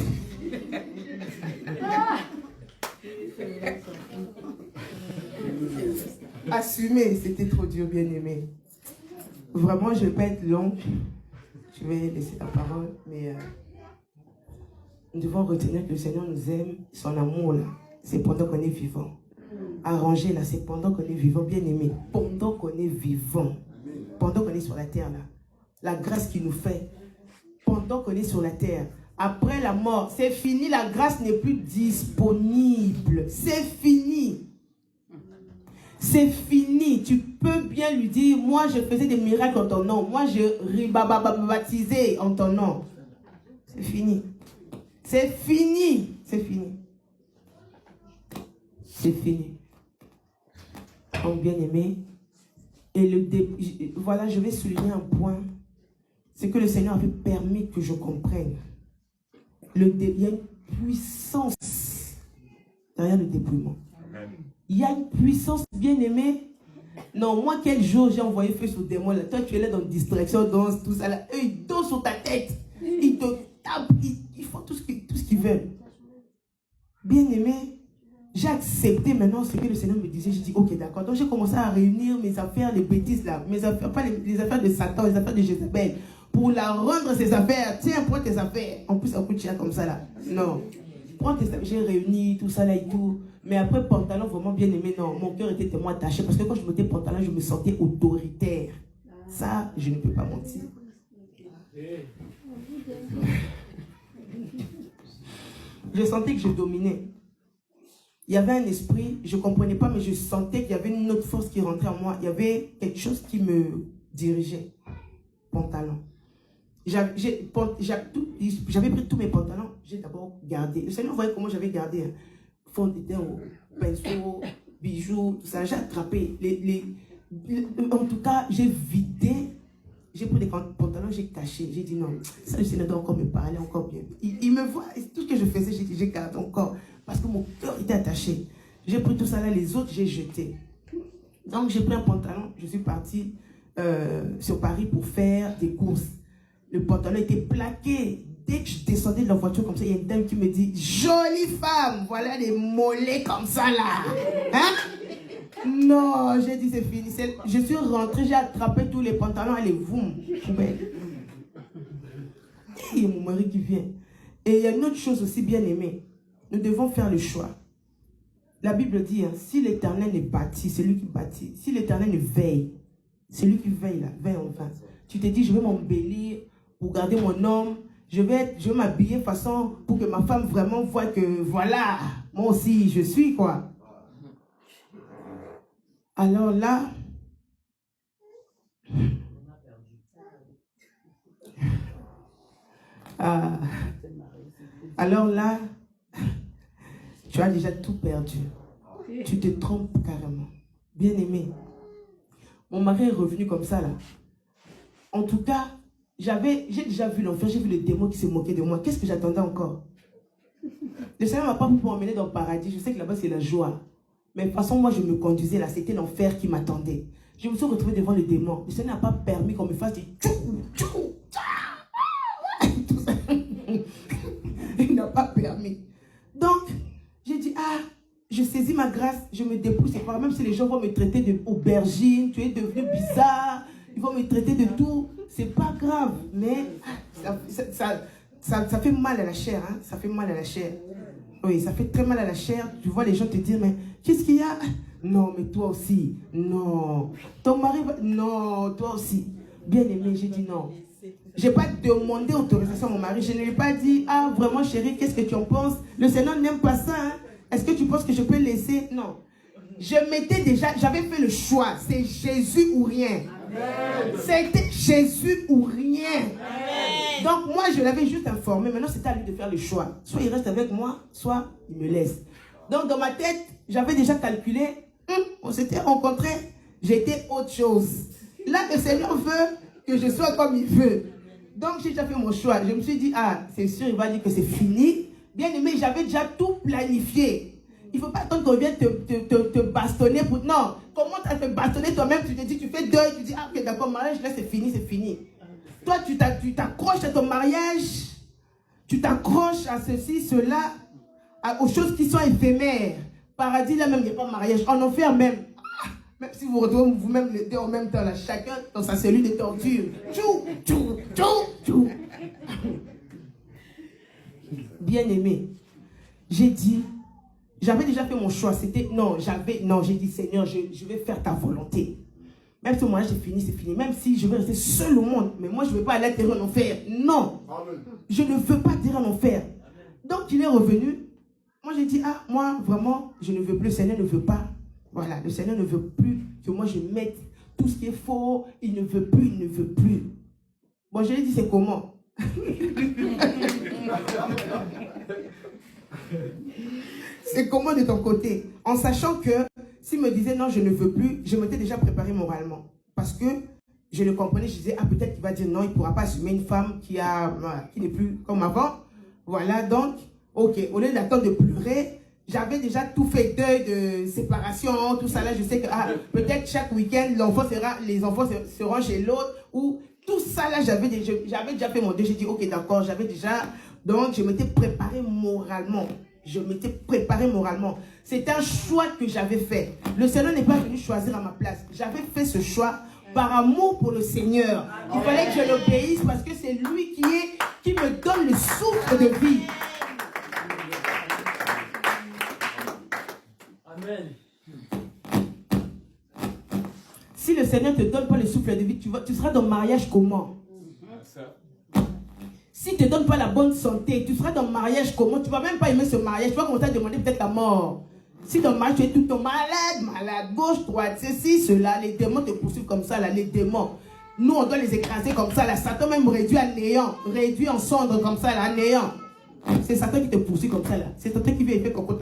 Assumer, c'était trop dur, bien aimé. Vraiment, je ne vais pas être longue. Je vais laisser la parole, mais nous devons retenir que le Seigneur nous aime. Son amour, là, c'est pendant qu'on est vivant. Arrangé, là, c'est pendant qu'on est vivant, bien aimé. Pendant qu'on est vivant. Pendant qu'on est sur la terre, là. La grâce qu'il nous fait. Pendant qu'on est sur la terre. Après la mort, c'est fini, la grâce n'est plus disponible. C'est fini. C'est fini. Tu peux bien lui dire, moi je faisais des miracles en ton nom. Moi je baptisais en ton nom. C'est fini. C'est fini. C'est fini. C'est fini. Donc bien aimé. Et voilà, je vais souligner un point. C'est que le Seigneur avait permis que je comprenne. Il y a une puissance derrière le dépouillement. Amen. Il y a une puissance, bien aimée. Non, moi, quel jour j'ai envoyé feu sur le démon là. Toi, tu es là dans distraction, danse, tout ça là. Eux, ils dansent sur ta tête. Ils te tapent, ils font tout ce qu'ils veulent. Bien aimé, j'ai accepté maintenant ce que le Seigneur me disait. J'ai dit, ok, d'accord. Donc, j'ai commencé à réunir mes affaires, les bêtises là. Mes affaires, pas les affaires de Satan, les affaires de Jézabel. Pour la rendre ses affaires. Tiens, prends tes affaires. En plus, ça coûte cher comme ça là. Non. Prends tes affaires. J'ai réuni tout ça là et tout. Mais après, pantalon vraiment bien aimé, non. Mon cœur était tellement attaché. Parce que quand je mettais pantalon, je me sentais autoritaire. Ça, je ne peux pas mentir. Je sentais que je dominais. Il y avait un esprit, je ne comprenais pas, mais je sentais qu'il y avait une autre force qui rentrait en moi. Il y avait quelque chose qui me dirigeait. Pantalon. J'avais pris tous mes pantalons, j'ai d'abord gardé. Le Seigneur voyait comment j'avais gardé fond de teint, pinceau, bijoux, tout ça. J'ai attrapé. En tout cas, j'ai vidé. J'ai pris des pantalons, j'ai caché. J'ai dit non, ça le Seigneur doit encore me parler encore bien. Il me voit, tout ce que je faisais, j'ai dit, j'ai gardé encore. Parce que mon cœur était attaché. J'ai pris tout ça là, les autres, j'ai jeté. Donc, j'ai pris un pantalon. Je suis partie sur Paris pour faire des courses. Le pantalon était plaqué. Dès que je descendais de la voiture comme ça, il y a une dame qui me dit « Jolie femme, voilà des mollets comme ça là. » Hein? Non, j'ai dit c'est fini. Je suis rentrée, j'ai attrapé tous les pantalons. Allez, vous, poubelle. Il y a mon mari qui vient. Et il y a une autre chose aussi bien aimée. Nous devons faire le choix. La Bible dit, hein, si l'Éternel ne bâtit, c'est lui qui bâtit. Si l'Éternel ne veille, c'est lui qui veille là, veille en vain. Tu te dis, je vais m'embellir pour garder mon homme. Je vais m'habiller de façon pour que ma femme vraiment voit que voilà, moi aussi je suis quoi. Alors là, tu as déjà tout perdu. Tu te trompes carrément. Bien aimé. Mon mari est revenu comme ça là. En tout cas, j'ai déjà vu l'enfer, j'ai vu le démon qui se moquait de moi. Qu'est-ce que j'attendais encore? Le Seigneur ne m'a pas pour m'emmener dans le paradis. Je sais que là-bas c'est la joie. Mais de toute façon, moi je me conduisais là. C'était l'enfer qui m'attendait. Je me suis retrouvée devant le démon. Le Seigneur n'a pas permis qu'on me fasse des tchou, tchou, tout ça. Il n'a pas permis. Donc, j'ai dit, ah, je saisis ma grâce, je me dépouille. C'est pas même si les gens vont me traiter d'aubergine, tu es devenu bizarre, ils vont me traiter de tout. C'est pas grave, mais ça fait mal à la chair. Hein? Ça fait mal à la chair. Oui, ça fait très mal à la chair. Tu vois les gens te dire, mais qu'est-ce qu'il y a? Non, mais toi aussi. Non. Ton mari va... Non, toi aussi. Bien aimé, j'ai dit non. Je n'ai pas demandé autorisation à mon mari. Je ne lui ai pas dit, ah, vraiment chérie, qu'est-ce que tu en penses? Le Seigneur n'aime pas ça. Hein? Est-ce que tu penses que je peux laisser? Non. J'avais fait le choix. C'est Jésus ou rien. C'était Jésus ou rien. Amen. Donc moi je l'avais juste informé. Maintenant c'était à lui de faire le choix. Soit il reste avec moi, soit il me laisse. Donc dans ma tête, j'avais déjà calculé. On s'était rencontrés. J'étais autre chose. Là le Seigneur veut que je sois comme il veut. Donc j'ai déjà fait mon choix. Je me suis dit, ah c'est sûr il va dire que c'est fini. Bien aimé, j'avais déjà tout planifié. Il ne faut pas attendre qu'on vienne te bastonner pour... Non, comment tu as te bastonner toi-même? Tu te dis, tu fais deuil, tu dis, ah ok d'accord, mariage, là c'est fini, c'est fini. Toi, tu t'accroches à ton mariage, tu t'accroches à ceci, cela, aux choses qui sont éphémères. Paradis, là même, il n'y a pas de mariage. En enfer même. Même si vous retrouvez vous-même les deux en même temps, là, chacun dans sa cellule de torture. Tchou, tchou, tchou, tchou. Bien aimé, j'ai dit... J'avais déjà fait mon choix. C'était, j'ai dit, Seigneur, je vais faire ta volonté. Même si moi, j'ai fini, c'est fini. Même si je vais rester seul au monde. Mais moi, je ne veux pas aller atterrir en enfer. Non. Amen. Je ne veux pas atterrir en enfer. Donc, il est revenu. Moi, j'ai dit, ah, moi, vraiment, je ne veux plus. Le Seigneur ne veut pas. Voilà, le Seigneur ne veut plus que moi, je mette tout ce qui est faux. Il ne veut plus, il ne veut plus. Bon, je lui ai dit, c'est comment? C'est comment de ton côté? En sachant que s'il me disait non, je ne veux plus, je m'étais déjà préparé moralement. Parce que je le comprenais, je disais, ah peut-être qu'il va dire non, il ne pourra pas assumer une femme qui n'est plus comme avant. Voilà, donc, ok, au lieu d'attendre de pleurer, j'avais déjà tout fait, deuil de séparation, tout ça là, je sais que peut-être chaque week-end, les enfants seront chez l'autre, ou tout ça là, j'avais déjà fait mon deuil, j'ai dit, ok d'accord, donc je m'étais préparé moralement. C'est un choix que j'avais fait. Le Seigneur n'est pas venu choisir à ma place. J'avais fait ce choix par amour pour le Seigneur. Il fallait que je l'obéisse parce que c'est lui qui me donne le souffle de vie. Amen. Si le Seigneur ne te donne pas le souffle de vie, tu seras dans le mariage comment? Si tu ne te donnes pas la bonne santé, tu seras dans le mariage comment? Tu ne vas même pas aimer ce mariage. Tu vas commencer à demander peut-être la mort. Si dans le mariage, tu es tout le temps malade, gauche, droite, ceci, cela, les démons te poursuivent comme ça, là, les démons. Nous, on doit les écraser comme ça, là. Satan même réduit à néant, réduit en cendres comme ça, là, à néant. C'est Satan qui te poursuit comme ça, là. C'est Satan qui veut, il fait coco,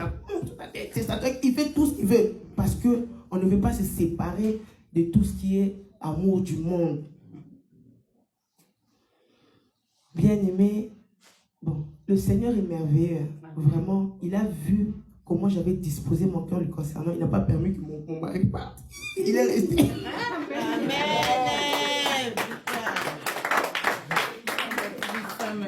c'est Satan qui fait tout ce qu'il veut. Parce qu'on ne veut pas se séparer de tout ce qui est amour du monde. Bien aimé, bon, le Seigneur est merveilleux. Vraiment, il a vu comment j'avais disposé mon cœur le concernant. Il n'a pas permis que mon mari parte. Il est resté. Amen.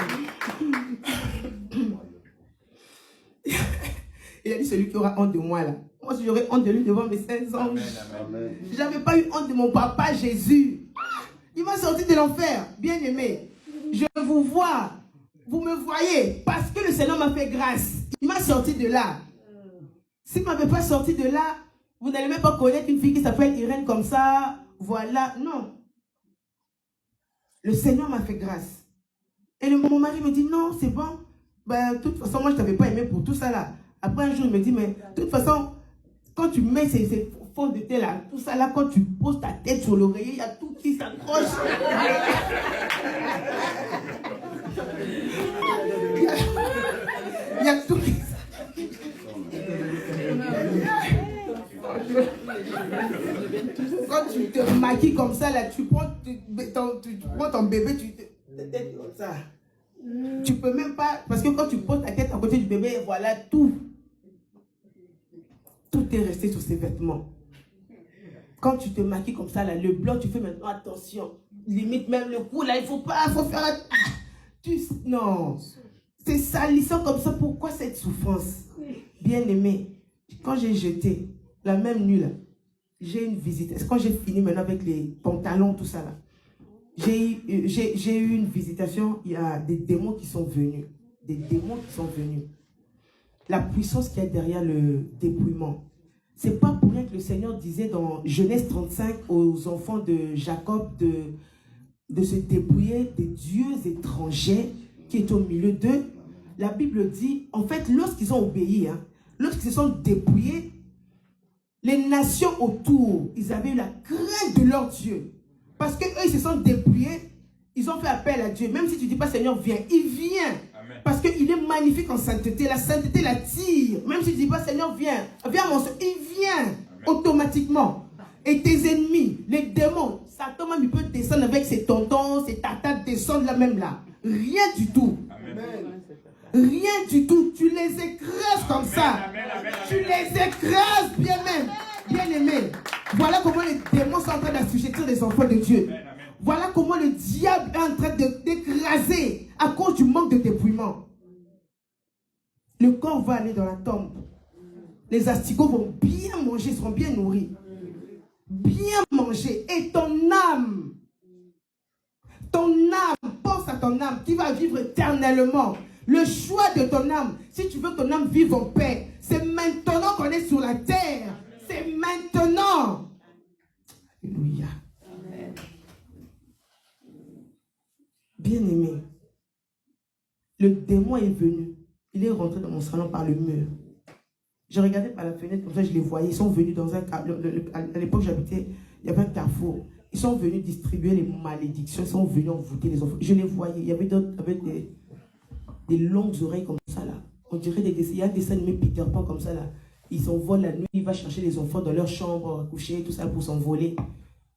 Il a dit, celui qui aura honte de moi là. Moi, si j'aurais honte de lui devant mes 16 anges. Je n'avais pas eu honte de mon papa Jésus. Il m'a sorti de l'enfer, bien aimé. Je vous vois, vous me voyez, parce que le Seigneur m'a fait grâce. Il m'a sorti de là. S'il ne m'avait pas sorti de là, vous n'allez même pas connaître une fille qui s'appelle Irène comme ça. Voilà, non. Le Seigneur m'a fait grâce. Et mon mari me dit, non, c'est bon. Ben, de toute façon, moi, je ne t'avais pas aimé pour tout ça là. Après un jour, il me dit, mais de toute façon, quand tu mets ces fonds de thé là, tout ça là, quand tu poses ta tête sur l'oreiller, il y a tout qui s'accroche. Il y a tout qui Quand tu te maquilles comme ça là, tu prends ton bébé, tu te tête comme ça. Tu peux même pas, parce que quand tu poses ta tête à côté du bébé, voilà tout. Tout est resté sur ses vêtements. Quand tu te maquilles comme ça, là, le blanc, tu fais maintenant attention. Limite même le cou, là, il faut pas, faut faire... Non, c'est salissant comme ça. Pourquoi cette souffrance? Bien aimé, quand j'ai jeté, la même nuit, là, j'ai une visite. Quand j'ai fini maintenant avec les pantalons, tout ça, là, j'ai eu une visitation. Il y a des démons qui sont venus. Des démons qui sont venus. La puissance qu'il y a derrière le dépouillement. C'est pas pour rien que le Seigneur disait dans Genèse 35 aux enfants de Jacob de se dépouiller des dieux étrangers qui étaient au milieu d'eux. La Bible dit, en fait, lorsqu'ils ont obéi, lorsqu'ils se sont dépouillés, les nations autour, ils avaient eu la crainte de leur Dieu. Parce qu'eux, ils se sont dépouillés, ils ont fait appel à Dieu. Même si tu ne dis pas Seigneur, viens, il vient. Amen. Parce qu'il est magnifique en sainteté. La sainteté l'attire. Même si tu ne dis pas Seigneur, viens, viens mon Dieu, il vient. Amen. Automatiquement. Et tes ennemis, les démons, Satan même il peut descendre avec ses tontons, ses tatas, descendre là même là. Rien du tout. Amen. Rien du tout. Tu les écrases comme ça. Amen. Tu les écrases bien même. Bien aimé. Voilà comment les démons sont en train d'assujettir les enfants de Dieu. Amen. Voilà comment le diable est en train d'écraser à cause du manque de dépouillement. Le corps va aller dans la tombe. Les asticots vont bien manger, seront bien nourris. Bien manger. Et ton âme, pense à ton âme qui va vivre éternellement. Le choix de ton âme, si tu veux que ton âme vive en paix, c'est maintenant qu'on est sur la terre. C'est maintenant. Alléluia. Bien-aimé, le démon est venu. Il est rentré dans mon salon par le mur. Je regardais par la fenêtre, comme ça je les voyais. Ils sont venus dans un... À l'époque j'habitais, il y avait un carrefour. Ils sont venus distribuer les malédictions. Ils sont venus envoûter les enfants. Je les voyais. Il y avait d'autres avec des longues oreilles comme ça là. On dirait il y a des dessins animés Peter Pan comme ça là. Ils s'envolent la nuit. Il va chercher les enfants dans leur chambre, coucher, tout ça pour s'envoler.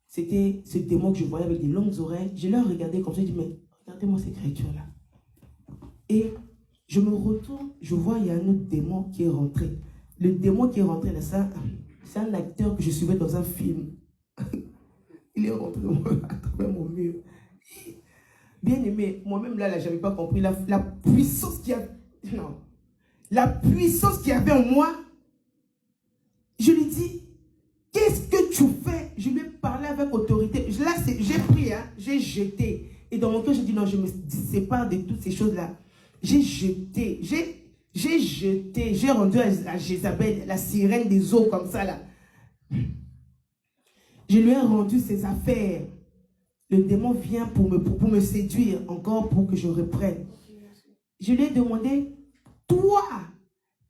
C'était ce démon que je voyais avec des longues oreilles. Je leur regardais comme ça. Je dis, mais regardez-moi ces créatures-là. Et je me retourne, je vois, il y a un autre démon qui est rentré. Le démon qui est rentré là, c'est un acteur que je suivais dans un film. Il est rentré à travers mon mur. Bien aimé, moi-même là, je n'avais pas compris la puissance qu'il y avait. Non. La puissance qu'il y avait en moi. Je lui dis, qu'est-ce que tu fais? Je lui ai parlé avec autorité. Là, j'ai pris, j'ai jeté. Et dans mon cœur, j'ai dit non, je me sépare de toutes ces choses-là. J'ai jeté, j'ai rendu à Jézabel, la sirène des eaux comme ça là. Je lui ai rendu ses affaires. Le démon vient pour me séduire encore pour que je reprenne. Je lui ai demandé, toi,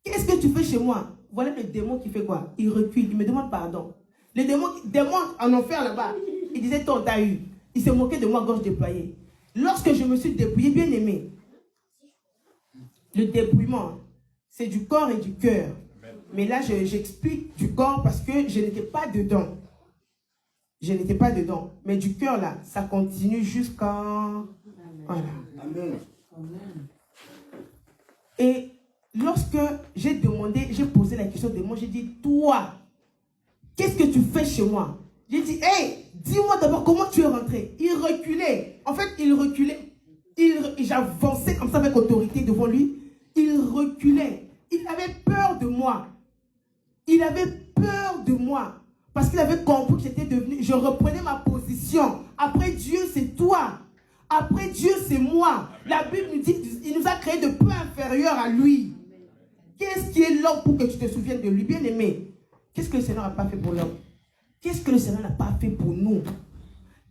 qu'est-ce que tu fais chez moi? Voilà le démon qui fait quoi? Il recule, il me demande pardon. Le démon en enfer là-bas, il disait, toi, t'as eu. Il s'est moqué de moi, gorge déployée. Lorsque je me suis dépouillé, bien aimé, le dépouillement, c'est du corps et du cœur. Mais là, j'explique du corps parce que je n'étais pas dedans. Je n'étais pas dedans. Mais du cœur, là, ça continue jusqu'à... Voilà. Amen. Et lorsque j'ai posé la question de moi, j'ai dit, toi, qu'est-ce que tu fais chez moi? J'ai dit, hey, dis-moi d'abord comment tu es rentré. Il reculait. En fait, il reculait. J'avançais comme ça avec autorité devant lui. Il reculait. Il avait peur de moi. Il avait peur de moi. Parce qu'il avait compris que j'étais devenu. Je reprenais ma position. Après Dieu, c'est toi. Après Dieu, c'est moi. La Bible nous dit qu'il nous a créé de peu inférieur à lui. Qu'est-ce qui est l'homme pour que tu te souviennes de lui? Bien aimé. Qu'est-ce que le Seigneur n'a pas fait pour l'homme? Qu'est-ce que le Seigneur n'a pas fait pour nous?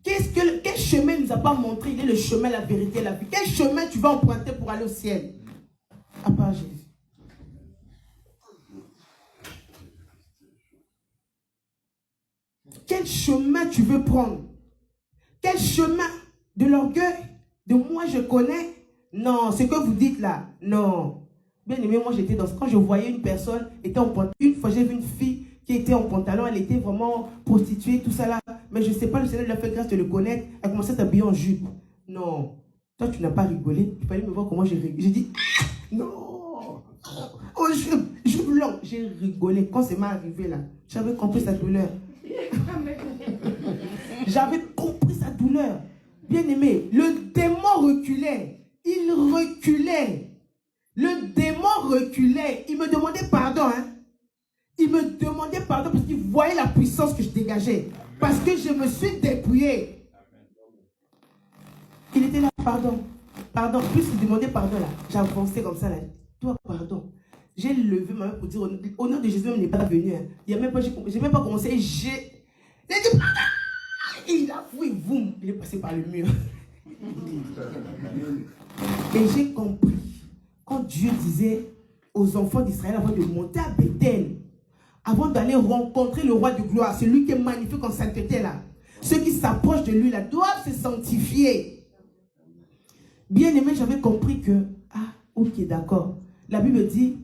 Quel chemin il ne nous a pas montré? Il est le chemin, la vérité, la vie. Quel chemin tu vas emprunter pour aller au ciel? À part Jésus. Quel chemin tu veux prendre? Quel chemin? De l'orgueil? De moi je connais? Non, ce que vous dites là, non. Bien aimé, moi j'étais quand je voyais une personne était en pantalon, une fois j'ai vu une fille qui était en pantalon, elle était vraiment prostituée, tout ça là. Mais je ne sais pas, le Seigneur lui a fait grâce de le connaître. Elle commençait à s'habiller en jupe. Non, toi tu n'as pas rigolé. Il fallait me voir comment j'ai rigolé. J'ai dit, non, oh jupe longue. J'ai rigolé. Quand c'est m'est arrivé là, j'avais compris sa douleur. J'avais compris sa douleur. Bien aimé, le démon reculait. Il reculait. Le démon reculait. Il me demandait pardon. Hein. Il me demandait pardon parce qu'il voyait la puissance que je dégageais. Parce que je me suis dépouillé. Il était là, pardon. Pardon. Plus il demandait pardon là. J'avançais comme ça là. Toi, pardon. J'ai levé ma main pour dire au nom de Jésus, même n'est pas venu. Hein. Il y a même pas, j'ai même pas commencé. J'ai dit pardon. Il a fouillé, boum. Il est passé par le mur. Et j'ai compris. Quand Dieu disait aux enfants d'Israël avant de monter à Bethel, avant d'aller rencontrer le roi de gloire, celui qui est magnifique en sainteté là, ceux qui s'approchent de lui là doivent se sanctifier. Bien aimé, j'avais compris que, ok, d'accord. La Bible dit,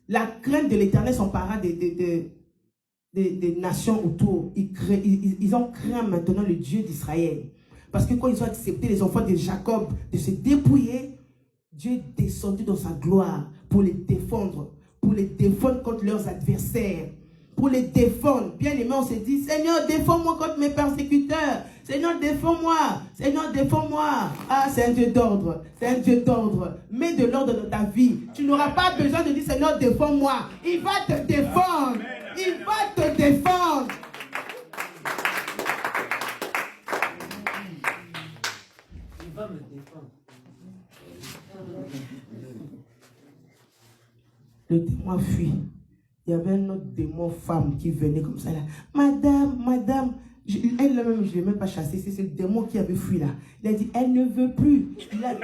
la crainte de l'Éternel s'empara des nations autour. Ils ont craint maintenant le Dieu d'Israël. Parce que quand ils ont accepté les enfants de Jacob de se dépouiller, Dieu est descendu dans sa gloire pour les défendre contre leurs adversaires, pour les défendre. Bien aimé, on se dit, Seigneur, défends-moi contre mes persécuteurs. Seigneur, défends-moi. Seigneur, défends-moi. Ah, c'est un Dieu d'ordre. C'est un Dieu d'ordre. Mets de l'ordre dans ta vie. Tu n'auras pas besoin de dire, Seigneur, défends-moi. Il va te défendre. Il va te défendre. Il va me défendre. Le démon a fui. Il y avait un autre démon femme qui venait comme ça là. Madame. Elle-même, je ne l'ai même pas chassée. C'est le démon qui avait fui là. Il a dit, elle ne veut plus. Il a fui.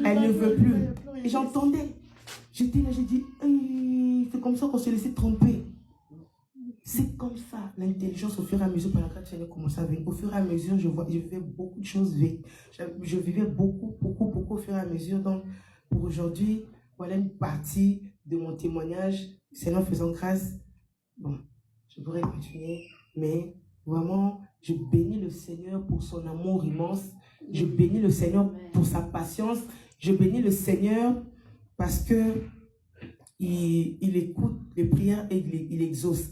Elle ne veut plus. Et j'entendais. J'étais là, j'ai dit, c'est comme ça qu'on se laissait tromper. C'est comme ça, l'intelligence au fur et à mesure, par laquelle tu allais commencer à venir. Au fur et à mesure, je vivais beaucoup de choses vite. Je vivais beaucoup au fur et à mesure. Donc, pour aujourd'hui, voilà une partie de mon témoignage. Seigneur faisant grâce. Bon, je pourrais continuer, mais vraiment, je bénis le Seigneur pour son amour immense. Je bénis le Seigneur pour sa patience. Je bénis le Seigneur parce que il écoute les prières et il exauce.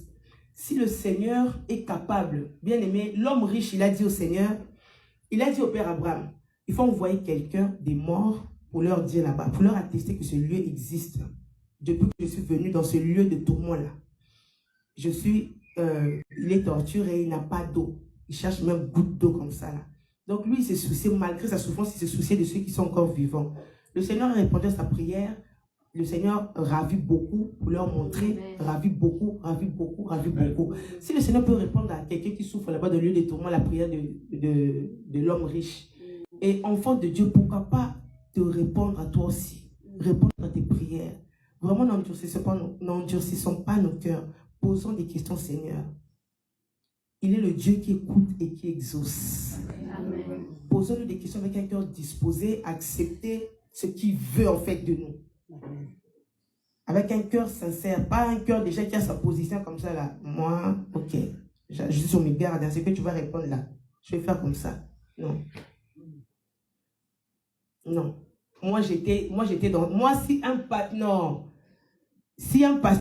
Si le Seigneur est capable, bien aimé, l'homme riche, il a dit au Seigneur, il a dit au Père Abraham, il faut envoyer quelqu'un des morts pour leur dire là-bas, pour leur attester que ce lieu existe. Depuis que je suis venu dans ce lieu de tourment-là, il est torturé et il n'a pas d'eau. Il cherche même goutte d'eau comme ça là. Donc lui, il s'est soucié, malgré sa souffrance, il s'est soucié de ceux qui sont encore vivants. Le Seigneur a répondu à sa prière. Le Seigneur ravit beaucoup pour leur montrer, ravit beaucoup. Si le Seigneur peut répondre à quelqu'un qui souffre là-bas de lieu de tourment, la prière de l'homme riche, et enfant de Dieu, pourquoi pas te répondre à toi aussi, répondre à tes prières. Vraiment, n'endurcissons pas nos cœurs, posons des questions, Seigneur. Il est le Dieu qui écoute et qui exauce. Posons-nous des questions avec un cœur disposé à accepter ce qu'il veut en fait de nous. Avec un cœur sincère, pas un cœur déjà qui a sa position comme ça là. Moi, ok, Je suis sur mes gardes. C'est que tu vas répondre là. Je vais faire comme ça. Non. Non. Moi, j'étais dans... Moi, si un pasteur... Non. Si un pasteur...